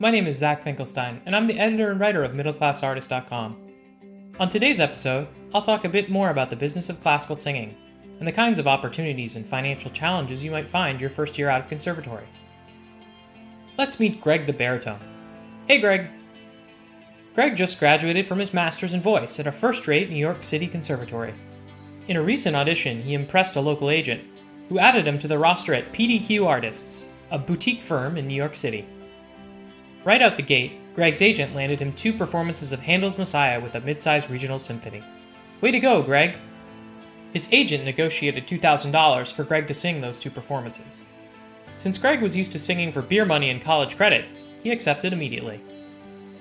My name is Zach Finkelstein, and I'm the editor and writer of Middleclass Artist.com. On today's episode, I'll talk a bit more about the business of classical singing and the kinds of opportunities and financial challenges you might find your first year out of conservatory. Let's meet Greg the baritone. Hey Greg! Greg just graduated from his master's in voice at a first-rate New York City conservatory. In a recent audition, he impressed a local agent, who added him to the roster at PDQ Artists, a boutique firm in New York City. Right out the gate, Greg's agent landed him 2 performances of Handel's Messiah with a mid-sized regional symphony. Way to go, Greg! His agent negotiated $2,000 for Greg to sing those 2 performances. Since Greg was used to singing for beer money and college credit, he accepted immediately.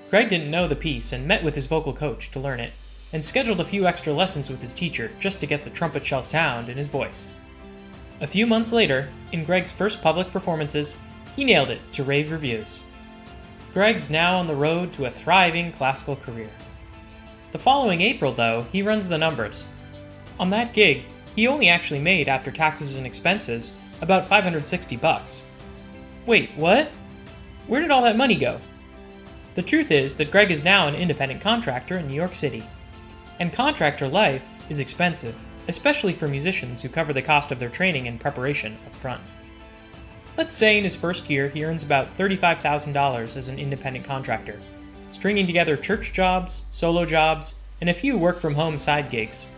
Greg didn't know the piece and met with his vocal coach to learn it, and scheduled a few extra lessons with his teacher just to get the trumpet shell sound in his voice. A few months later, in Greg's first public performances, he nailed it to rave reviews. Greg's now on the road to a thriving classical career. The following April, though, he runs the numbers. On that gig, he only actually made, after taxes and expenses, about $560. Wait, what? Where did all that money go? The truth is that Greg is now an independent contractor in New York City. And contractor life is expensive, especially for musicians who cover the cost of their training and preparation up front. Let's say in his first year he earns about $35,000 as an independent contractor, stringing together church jobs, solo jobs, and a few work-from-home side gigs.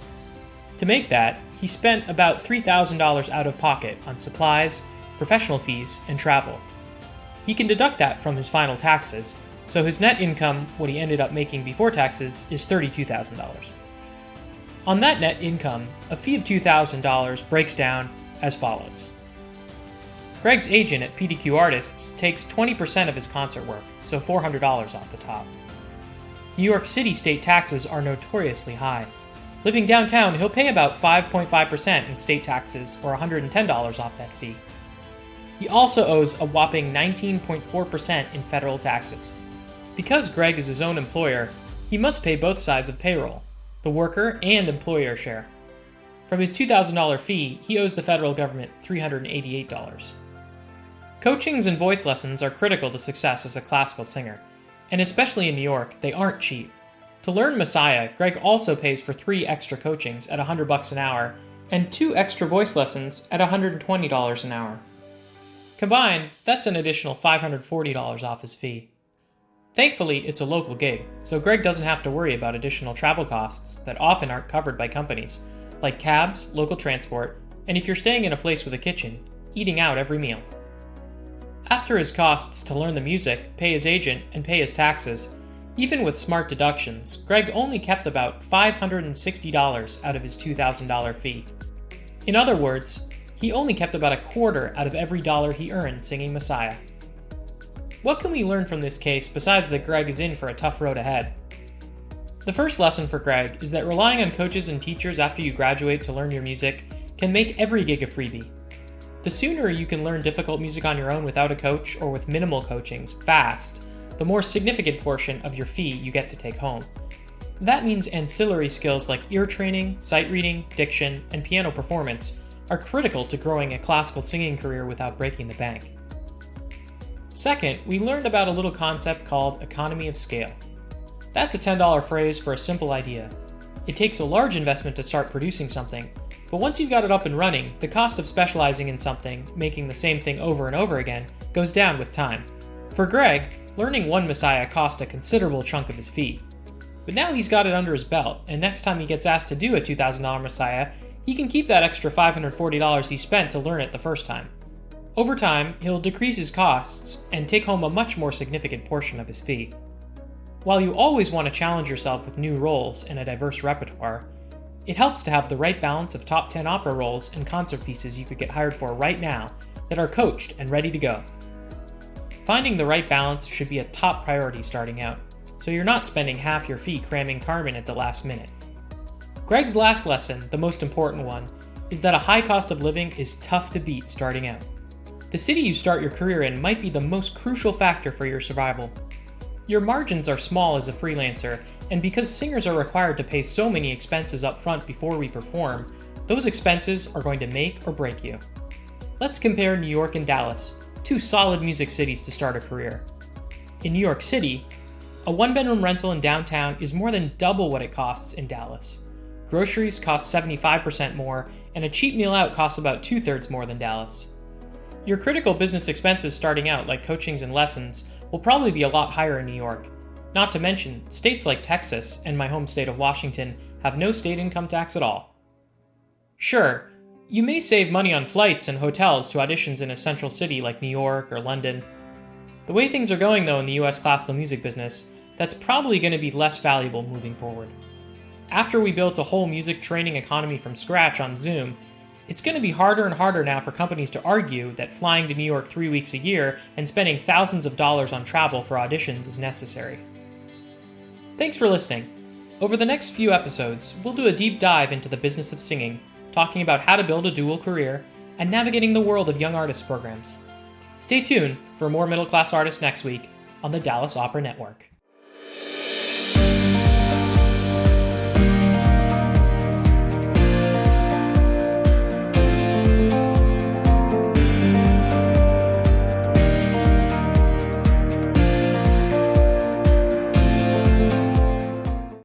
To make that, he spent about $3,000 out of pocket on supplies, professional fees, and travel. He can deduct that from his final taxes, so his net income, what he ended up making before taxes, is $32,000. On that net income, a fee of $2,000 breaks down as follows. Greg's agent at PDQ Artists takes 20% of his concert work, so $400 off the top. New York City state taxes are notoriously high. Living downtown, he'll pay about 5.5% in state taxes, or $110 off that fee. He also owes a whopping 19.4% in federal taxes. Because Greg is his own employer, he must pay both sides of payroll, the worker and employer share. From his $2,000 fee, he owes the federal government $388. Coachings and voice lessons are critical to success as a classical singer, and especially in New York, they aren't cheap. To learn Messiah, Greg also pays for 3 extra coachings at $100 an hour and 2 extra voice lessons at $120 an hour. Combined, that's an additional $540 off his fee. Thankfully, it's a local gig, so Greg doesn't have to worry about additional travel costs that often aren't covered by companies, like cabs, local transport, and if you're staying in a place with a kitchen, eating out every meal. After his costs to learn the music, pay his agent, and pay his taxes, even with smart deductions, Greg only kept about $560 out of his $2,000 fee. In other words, he only kept about a quarter out of every dollar he earned singing Messiah. What can we learn from this case besides that Greg is in for a tough road ahead? The first lesson for Greg is that relying on coaches and teachers after you graduate to learn your music can make every gig a freebie. The sooner you can learn difficult music on your own without a coach or with minimal coachings fast, the more significant portion of your fee you get to take home. That means ancillary skills like ear training, sight reading, diction, and piano performance are critical to growing a classical singing career without breaking the bank. Second, we learned about a little concept called economy of scale. That's a $10 phrase for a simple idea. It takes a large investment to start producing something, but once you've got it up and running, the cost of specializing in something, making the same thing over and over again, goes down with time. For Greg, learning one Messiah cost a considerable chunk of his fee. But now he's got it under his belt, and next time he gets asked to do a $2,000 Messiah, he can keep that extra $540 he spent to learn it the first time. Over time, he'll decrease his costs and take home a much more significant portion of his fee. While you always want to challenge yourself with new roles and a diverse repertoire, it helps to have the right balance of top 10 opera roles and concert pieces you could get hired for right now that are coached and ready to go. Finding the right balance should be a top priority starting out, so you're not spending half your fee cramming Carmen at the last minute. Greg's last lesson, the most important one, is that a high cost of living is tough to beat starting out. The city you start your career in might be the most crucial factor for your survival. Your margins are small as a freelancer, and because singers are required to pay so many expenses up front before we perform, those expenses are going to make or break you. Let's compare New York and Dallas, 2 solid music cities to start a career. In New York City, a one-bedroom rental in downtown is more than double what it costs in Dallas. Groceries cost 75% more, and a cheap meal out costs about 2/3 more than Dallas. Your critical business expenses starting out, like coachings and lessons, will probably be a lot higher in New York. Not to mention, states like Texas and my home state of Washington have no state income tax at all. Sure, you may save money on flights and hotels to auditions in a central city like New York or London. The way things are going, though, in the US classical music business, that's probably going to be less valuable moving forward. After we built a whole music training economy from scratch on Zoom, it's going to be harder and harder now for companies to argue that flying to New York 3 weeks a year and spending thousands of dollars on travel for auditions is necessary. Thanks for listening. Over the next few episodes, we'll do a deep dive into the business of singing, talking about how to build a dual career and navigating the world of young artist programs. Stay tuned for more Middle Class Artist next week on the Dallas Opera Network.